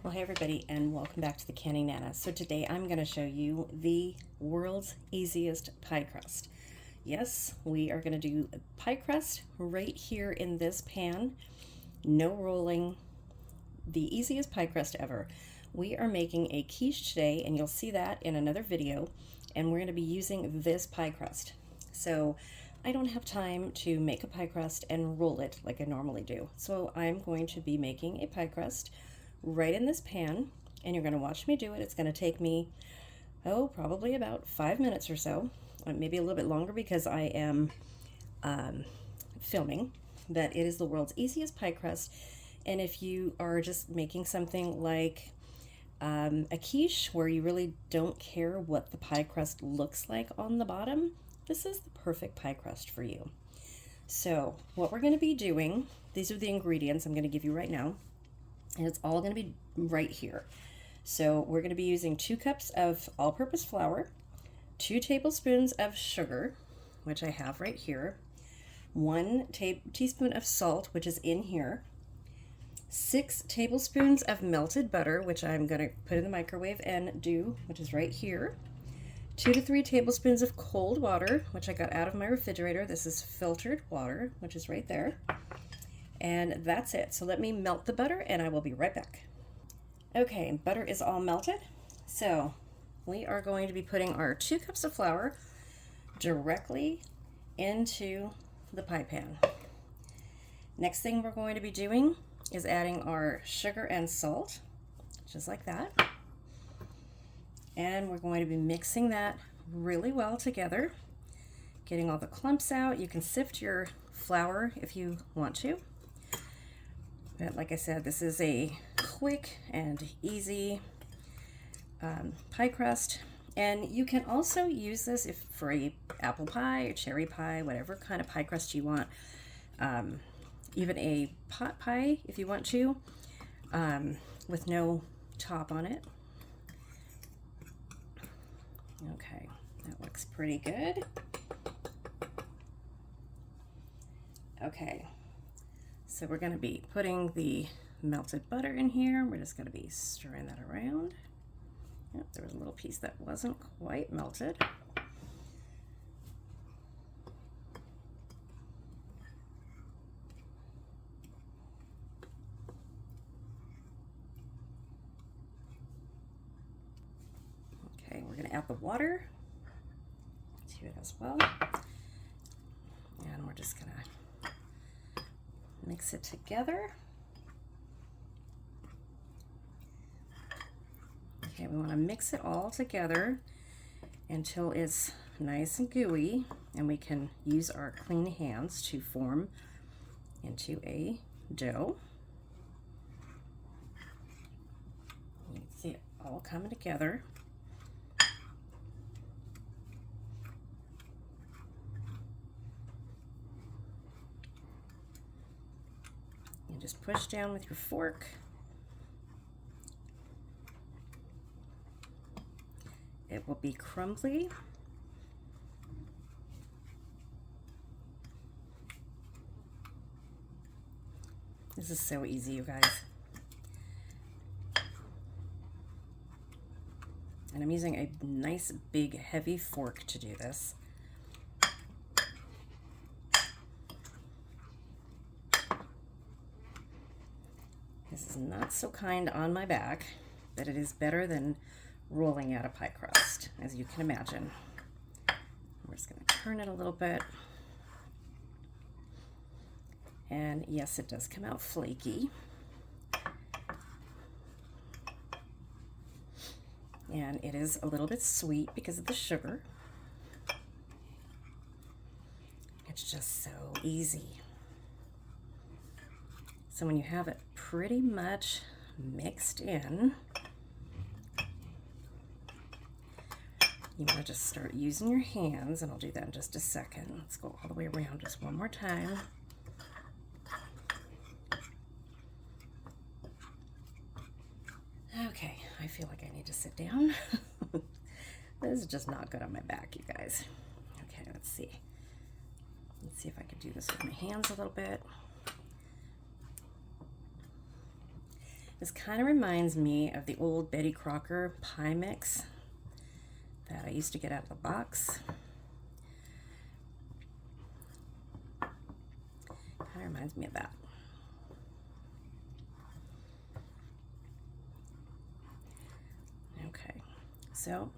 Well, hey everybody, and welcome back to the Canning Nana. So today I'm going to show you the world's easiest pie crust. Yes, we are going to do pie crust right here in this pan. No rolling. The easiest pie crust ever. We are making a quiche today, and you'll see that in another video, and we're going to be using this pie crust. So I don't have time to make a pie crust and roll it like I normally do. So I'm going to be making a pie crust right in this pan, and you're going to watch me do it. It's going to take me, probably about 5 minutes or so, maybe a little bit longer because I am filming. But it is the world's easiest pie crust, and if you are just making something like a quiche where you really don't care what the pie crust looks like on the bottom, this is the perfect pie crust for you. So what we're going to be doing, these are the ingredients I'm going to give you right now, and it's all going to be right here. So we're going to be using 2 cups of all-purpose flour, 2 tablespoons of sugar, which I have right here, 1 teaspoon of salt, which is in here, 6 tablespoons of melted butter, which I'm going to put in the microwave and do, which is right here, 2 to 3 tablespoons of cold water, which I got out of my refrigerator. This is filtered water, which is right there. And that's it. So let me melt the butter and I will be right back. Okay, butter is all melted. So we are going to be putting our 2 cups of flour directly into the pie pan. Next thing we're going to be doing is adding our sugar and salt, just like that. And we're going to be mixing that really well together, getting all the clumps out. You can sift your flour if you want to. But like I said, this is a quick and easy pie crust. And you can also use this for a apple pie or cherry pie, whatever kind of pie crust you want. Even a pot pie if you want to, with no top on it. Okay, that looks pretty good. Okay, so we're going to be putting the melted butter in here. We're just going to be stirring that around. Yep, there was a little piece that wasn't quite melted. Okay, we're going to add the water to it as well. And we're just going to mix it together. Okay, we want to mix it all together until it's nice and gooey, and we can use our clean hands to form into a dough. You can see it all coming together. You just push down with your fork. It will be crumbly. This is so easy, you guys. And I'm using a nice big heavy fork to do this. This is not so kind on my back, but it is better than rolling out a pie crust, as you can imagine. We're just going to turn it a little bit. And yes, it does come out flaky. And it is a little bit sweet because of the sugar. It's just so easy. So when you have it pretty much mixed in, you want to just start using your hands, and I'll do that in just a second. Let's go all the way around just one more time. Okay, I feel like I need to sit down. This is just not good on my back, you guys. Okay, let's see. Let's see if I can do this with my hands a little bit. This kind of reminds me of the old Betty Crocker pie mix that I used to get out of the box. Kind of reminds me of that. Okay, so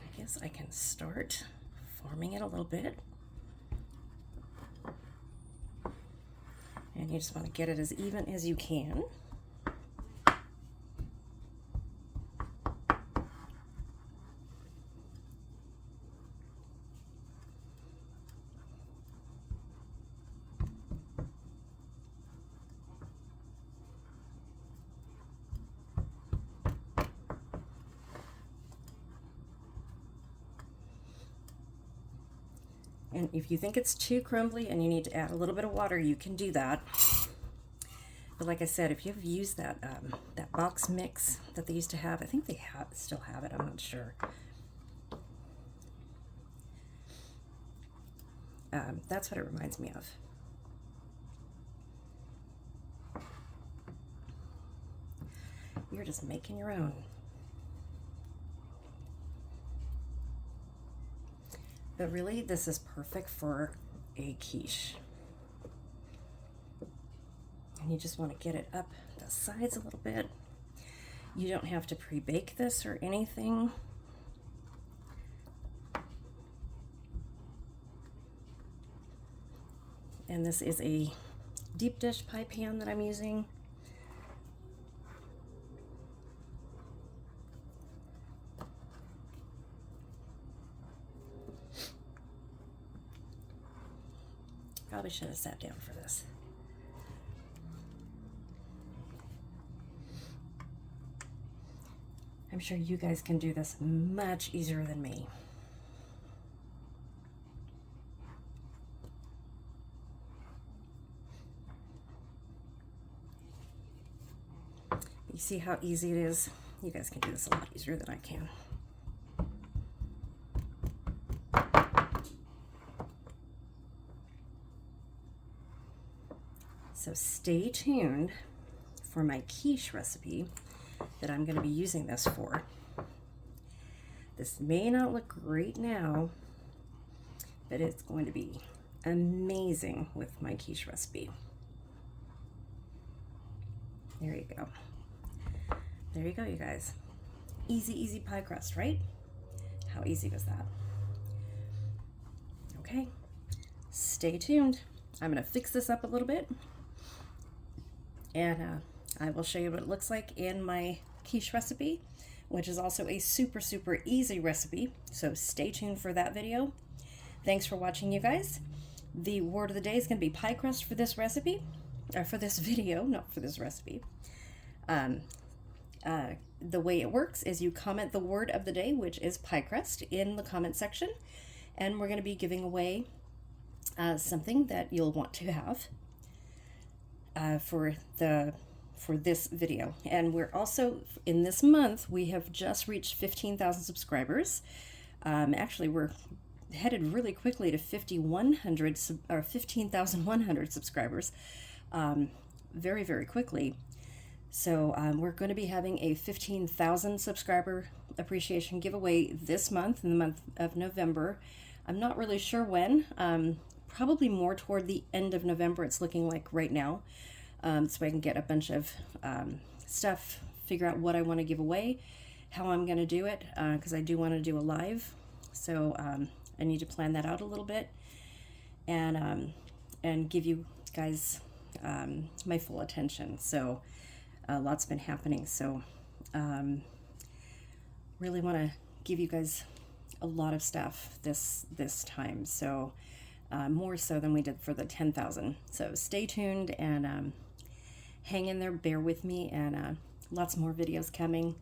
I guess I can start forming it a little bit. And you just want to get it as even as you can. And if you think it's too crumbly and you need to add a little bit of water, you can do that. But like I said, if you've used that that box mix that they used to have, I think they still have it, I'm not sure. That's what it reminds me of. You're just making your own. But really, this is perfect for a quiche. And you just want to get it up the sides a little bit. You don't have to pre-bake this or anything. And this is a deep dish pie pan that I'm using. Probably should have sat down for this. I'm sure you guys can do this much easier than me. You see how easy it is? You guys can do this a lot easier than I can. So stay tuned for my quiche recipe that I'm going to be using this for. This may not look great now, but it's going to be amazing with my quiche recipe. There you go. There you go, you guys. Easy, easy pie crust, right? How easy was that? Okay, stay tuned. I'm going to fix this up a little bit, and I will show you what it looks like in my quiche recipe, which is also a super, super easy recipe. So stay tuned for that video. Thanks for watching, you guys. The word of the day is going to be pie crust for this recipe, or for this video, not for this recipe. The way it works is you comment the word of the day, which is pie crust, in the comment section, and we're going to be giving away something that you'll want to have for this video. And we're also, in this month, we have just reached 15,000 subscribers. Actually, we're headed really quickly to 15,100 subscribers, very, very quickly. So we're going to be having a 15,000 subscriber appreciation giveaway this month, in the month of November. I'm not really sure when, probably more toward the end of November, it's looking like right now. So I can get a bunch of stuff, figure out what I want to give away, how I'm going to do it, because I do want to do a live. So I need to plan that out a little bit, and give you guys my full attention. So lots been happening. So really want to give you guys a lot of stuff this time. So more so than we did for the 10,000. So stay tuned and hang in there, bear with me, and lots more videos coming.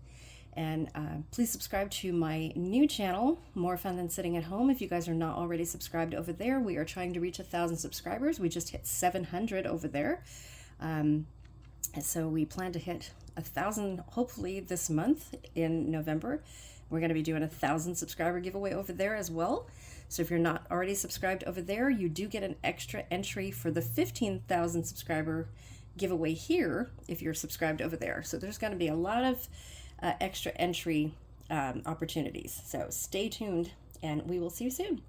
And please subscribe to my new channel, More Fun Than Sitting at Home. If you guys are not already subscribed over there, we are trying to reach 1,000 subscribers. We just hit 700 over there. And so we plan to hit 1,000 hopefully this month in November. We're going to be doing a 1,000 subscriber giveaway over there as well. So if you're not already subscribed over there, you do get an extra entry for the 15,000 subscriber giveaway here if you're subscribed over there. So there's going to be a lot of extra entry opportunities. So stay tuned, and we will see you soon.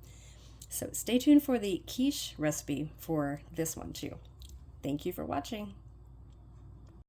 So stay tuned for the quiche recipe for this one too. Thank you for watching.